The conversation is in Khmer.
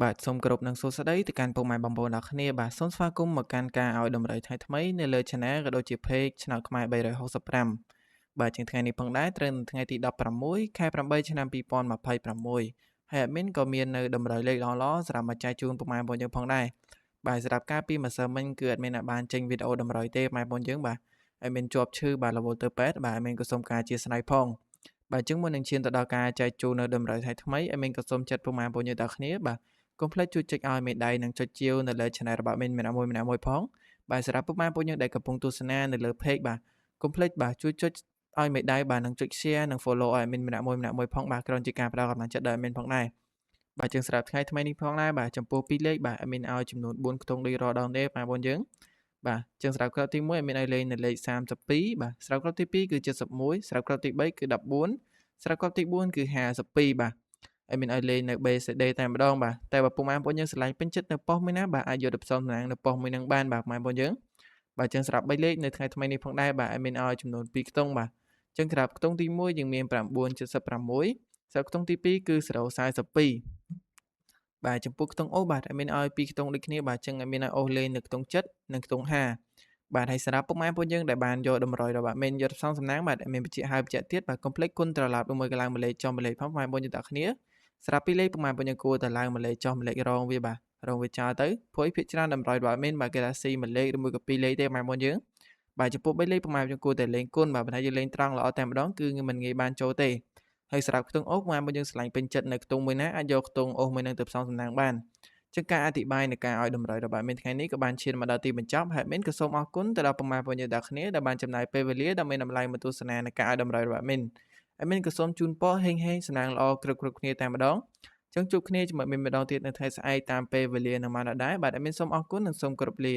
បាទសូមគោរពនឹងសួស្តីទៅកាន់ពុកម៉ែបងប្អូនទាំងគ្នាបាទសូមស្វាគមន៍មកកាន់ការឲ្យតម្រូវថ្ងៃថ្មីនៅលើ Channel ក៏ដូចជា Page ឆ្នោតខ្មែរ365បាទជាងថ្ងៃនេះផងដែរត្រូវនៅថ្ងៃទី16ខែ8ឆ្នាំ2026ហើយ admin ក៏មាននៅតម្រូវលេខល្អៗសម្រាប់មកចែកជូនពុកម៉ែបងប្អូនយើងផងដែរបាទសម្រាប់ការពីម្សិលមិញគឺ admin អាចបានចេញវីដេអូតម្រូវទេម៉ែបងប្អូនយើងបាទ admin ជាប់ឈឺបាទរវល់ទៅពេទ្យបាទ admin ក៏សូមការអធិស្ឋានផងបាទអញ្ចឹងមុននឹងឈានទៅដល់ការចែកជូននៅតម្រូវថ្ងៃថ្មី admin ក៏សូមចាត់ពុកម៉ែបងប្អូនយើងទាំងគ្នាបាទកុំភ្លេចជួយចុចឲ្យមេដៃនិងចុចជាវនៅលើ Channel របស់ admin ម្នាក់មួយផងបាទសម្រាប់ពុកម៉ែបងប្អូនយើងដែលកំពុងទស្សនានៅលើ Page បាទកុំភ្លេចបាទជួយចុចឲ្យមេដៃបាទនិងចុច Share និង Follow ឲ្យ admin ម្នាក់មួយផងបាទក្រោមជាការផ្ដល់កម្លាំងចិត្តដល់ admin ផងដែរបាទជាងសម្រាប់ថ្ងៃថ្មីនេះផងដែរបាទចំពោះ2លេខបាទ admin ឲ្យចំនួន4ខ្ទង់ដូចរាល់ដងទេបងប្អូនយើងបាទជាងសម្រាប់គ្រាប់ទី1 admin ឲ្យលេខនៅលេខ32បាទសម្រាប់គ្រាប់ទី2គឺ71សម្រាប់គ្រាប់ទី3គឺ14សម្រាប់គ្រាប់ទី4គឺ52បាទadmin ឲ្យលេខនៅ BCD តែម្ដងបាទតែបើពុកម៉ែបងប្អូនយើងស្រឡាញ់ពេញចិត្តនៅប៉ុស្តិ៍មួយណាបាទអាចយកទៅផ្សំសំណាងនៅប៉ុស្តិ៍មួយនឹងបានបាទម៉ែបងប្អូនយើងបាទចឹងសម្រាប់3លេខនៅថ្ងៃថ្មីនេះផងដែរបាទ admin ឲ្យចំនួន2ខ្ទង់បាទចឹងសម្រាប់ខ្ទង់ទី1យើងមាន976សម្រាប់ខ្ទង់ទី2គឺ042បាទចំពោះខ្ទង់អូសបាទ admin ឲ្យ2ខ្ទង់ដូចគ្នាបាទចឹង admin ឲ្យអូសលេខនៅខ្ទង់7និងខ្ទង់50បាទហើយសម្រាប់ពុកម៉ែបងប្អូនយើងដែលបានយកតម្រុយរបស់ admin យកទៅផ្សំសំណាងបាទ admin បញ្ជាក់ហើយបញ្ជាក់ទៀតបាទកុំភ្លេចគុណត្រឡប់មួយកន្លងមួយលេខចុះមួយលេខផងបងប្អូនយើងទាំងគ្នាសម្រាប់ពីរលេខពុកម៉ែបងប្អូនយើងគួរតែឡើងមួយលេខចុះមួយលេខរងវាបាទរងវាចោលទៅព្រោះភាគច្រើនតម្រុយរបស់ admin បាទគេថាស៊ីមួយលេខឬមួយក៏ពីរលេខទេបងប្អូនយើងបាទចំពោះ3លេខពុកម៉ែបងប្អូនយើងគួរតែលេងគុណបាទប៉ុន្តែយើងលេងត្រង់ល្អតែម្ដងគឺមិនងាយបានចូលទេហើយសម្រាប់ខ្ទង់អូសពុកម៉ែបងប្អូនយើងឆ្លាញ់ពេញចិត្តនៅខ្ទង់មួយណាអាចយកខ្ទង់អូសមួយនឹងទៅផ្សំសំណាងបានចឹងការអធិប្បាយនៃការឲ្យតម្រុយរបស់ admin ថ្ងៃនេះក៏បានឈានមកដល់ទីបញ្ចប់ហើយ admin ក៏សូមអរគុណទៅដល់ពុកម៉ែបងប្អូនយើងទាំងគ្នាដែលបានចំណាយពេលវេលាដើម្បីតម្លៃមកទស្សនានៃការឲ្យតម្រុយរបស់ admin admin ក៏សូមជូនពរហេងសំណាងល្អគ្រប់គ្នាតែម្ដងចឹងជួបគ្នាជាមួយ admin ម្ដងទៀតនៅថ្ងៃស្អែកតាមពេលវេលានឹងម៉ោងដដែលបាទ admin សូមអរគុណនិងសូមគោរពលា